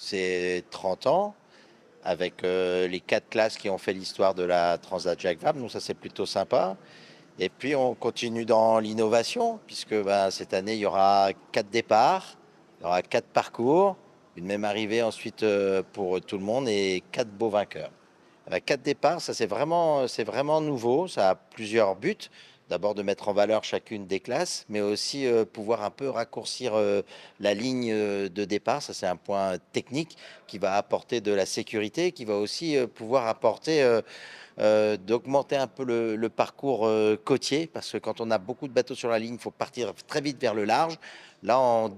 c'est 30 ans, avec les 4 classes qui ont fait l'histoire de la Transat Jacques Vabre, donc ça c'est plutôt sympa. Et puis on continue dans l'innovation, puisque ben, cette année il y aura 4 départs, il y aura 4 parcours, une même arrivée ensuite pour tout le monde et 4 beaux vainqueurs. 4 départs, ça c'est vraiment nouveau, ça a plusieurs buts. D'abord de mettre en valeur chacune des classes, mais aussi pouvoir un peu raccourcir la ligne de départ. Ça c'est un point technique qui va apporter de la sécurité, qui va aussi pouvoir apporter d'augmenter un peu le parcours côtier, parce que quand on a beaucoup de bateaux sur la ligne, il faut partir très vite vers le large. Là, en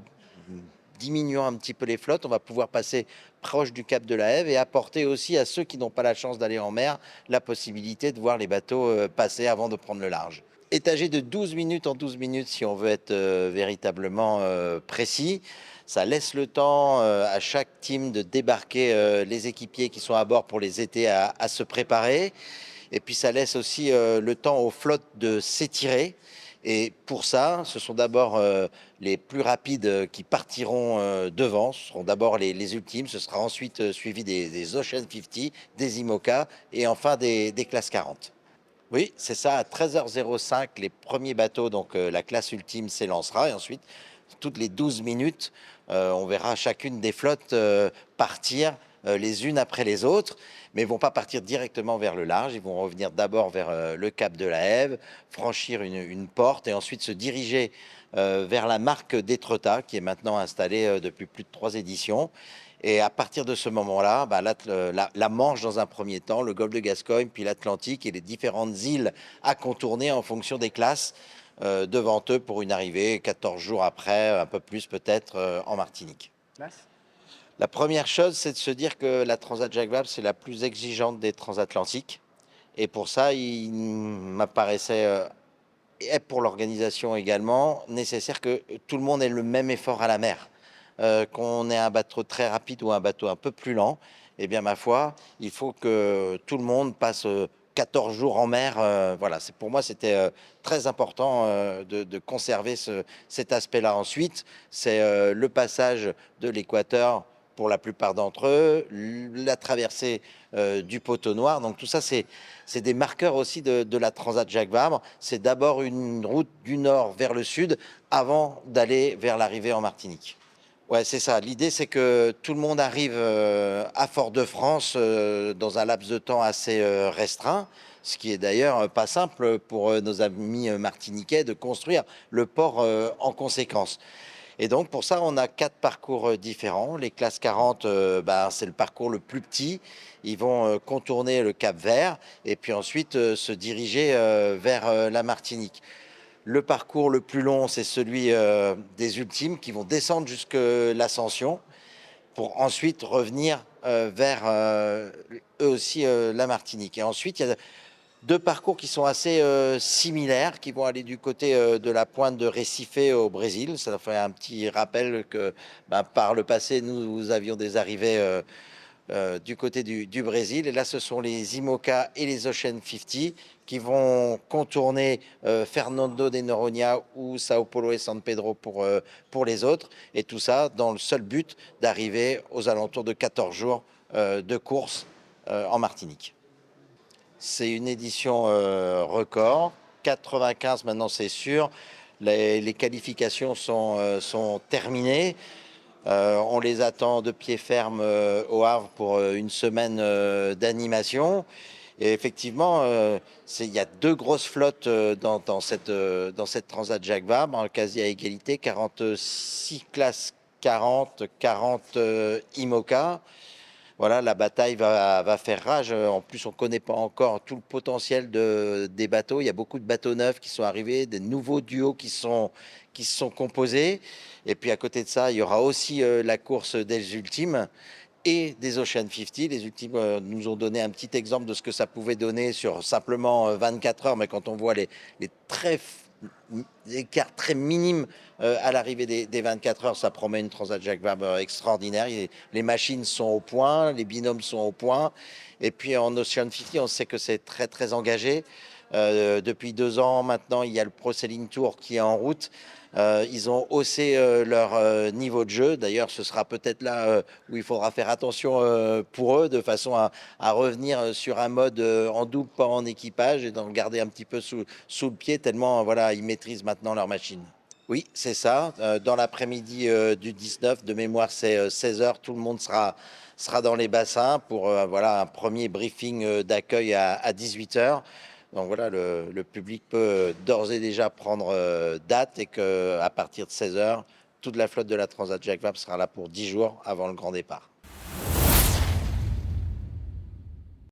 diminuant un petit peu les flottes, on va pouvoir passer proche du cap de la Hève et apporter aussi à ceux qui n'ont pas la chance d'aller en mer la possibilité de voir les bateaux passer avant de prendre le large. Étagé de 12 minutes en 12 minutes si on veut être véritablement précis. Ça laisse le temps à chaque team de débarquer les équipiers qui sont à bord pour les aider à se préparer. Et puis ça laisse aussi le temps aux flottes de s'étirer. Et pour ça, ce sont d'abord les plus rapides qui partiront devant. Ce seront d'abord les ultimes. Ce sera ensuite suivi des Ocean 50, des IMOCA et enfin des classes 40. Oui, c'est ça. À 13h05, les premiers bateaux, donc la classe ultime s'élancera. Et ensuite, toutes les 12 minutes, on verra chacune des flottes partir les unes après les autres, mais ils vont pas partir directement vers le large. Ils vont revenir d'abord vers le cap de la Hève, franchir une porte et ensuite se diriger vers la marque d'Étretat, qui est maintenant installée depuis plus de 3 éditions. Et à partir de ce moment-là, bah, la Manche dans un premier temps, le golfe de Gascogne, puis l'Atlantique et les différentes îles à contourner en fonction des classes devant eux pour une arrivée 14 jours après, un peu plus peut-être, en Martinique. La première chose, c'est de se dire que la Transat Jacques Vabre, c'est la plus exigeante des transatlantiques. Et pour ça, il m'apparaissait, et pour l'organisation également, nécessaire que tout le monde ait le même effort à la mer. Qu'on ait un bateau très rapide ou un bateau un peu plus lent, eh bien, ma foi, il faut que tout le monde passe 14 jours en mer. Voilà, pour moi, c'était très important de conserver cet aspect-là. Ensuite, c'est le passage de l'équateur pour la plupart d'entre eux, la traversée du poteau noir. Donc tout ça, c'est des marqueurs aussi de la Transat Jacques Vabre. C'est d'abord une route du nord vers le sud avant d'aller vers l'arrivée en Martinique. Ouais, c'est ça. L'idée, c'est que tout le monde arrive à Fort-de-France dans un laps de temps assez restreint, ce qui est d'ailleurs pas simple pour nos amis martiniquais de construire le port en conséquence. Et donc, pour ça, on a 4 parcours différents. Les classes 40, ben, c'est le parcours le plus petit. Ils vont contourner le Cap Vert et puis ensuite se diriger vers la Martinique. Le parcours le plus long, c'est celui des ultimes qui vont descendre jusque l'Ascension pour ensuite revenir vers eux aussi la Martinique. Et ensuite, il y a 2 parcours qui sont assez similaires, qui vont aller du côté de la pointe de Recife au Brésil. Ça fait un petit rappel que ben, par le passé, nous avions des arrivées du côté du Brésil. Et là, ce sont les IMOCA et les Ocean 50 qui vont contourner Fernando de Noronha ou Sao Paulo et San Pedro pour les autres. Et tout ça dans le seul but d'arriver aux alentours de 14 jours de course en Martinique. C'est une édition record. 95 maintenant, c'est sûr. Les qualifications sont terminées. On les attend de pied ferme au Havre pour une semaine d'animation. Et effectivement, il y a 2 grosses flottes dans cette Transat Jacques Vabre, en quasi à égalité, 46 classes 40, 40 IMOCA. Voilà, la bataille va faire rage. En plus, on ne connaît pas encore tout le potentiel des bateaux. Il y a beaucoup de bateaux neufs qui sont arrivés, des nouveaux duos qui se sont composés. Et puis à côté de ça, il y aura aussi la course des ultimes et des Ocean 50. Les ultimes nous ont donné un petit exemple de ce que ça pouvait donner sur simplement 24 heures, mais quand on voit les écarts très minimes à l'arrivée des 24 heures, ça promet une Transat Jacques Vabre extraordinaire. Les machines sont au point, les binômes sont au point. Et puis en Ocean 50, on sait que c'est très très engagé. Depuis 2 ans maintenant, il y a le Pro Sailing Tour qui est en route. Ils ont haussé leur niveau de jeu. D'ailleurs, ce sera peut-être là où il faudra faire attention pour eux, de façon à revenir sur un mode en double, pas en équipage, et d'en garder un petit peu sous le pied, tellement voilà, ils maîtrisent maintenant leur machine. Oui, c'est ça. Dans l'après-midi du 19, de mémoire, c'est 16 heures. Tout le monde sera dans les bassins pour voilà, un premier briefing d'accueil à 18 heures. Donc voilà, le public peut d'ores et déjà prendre date, et qu'à partir de 16 heures, toute la flotte de la Transat Jacques Vabre sera là pour 10 jours avant le grand départ.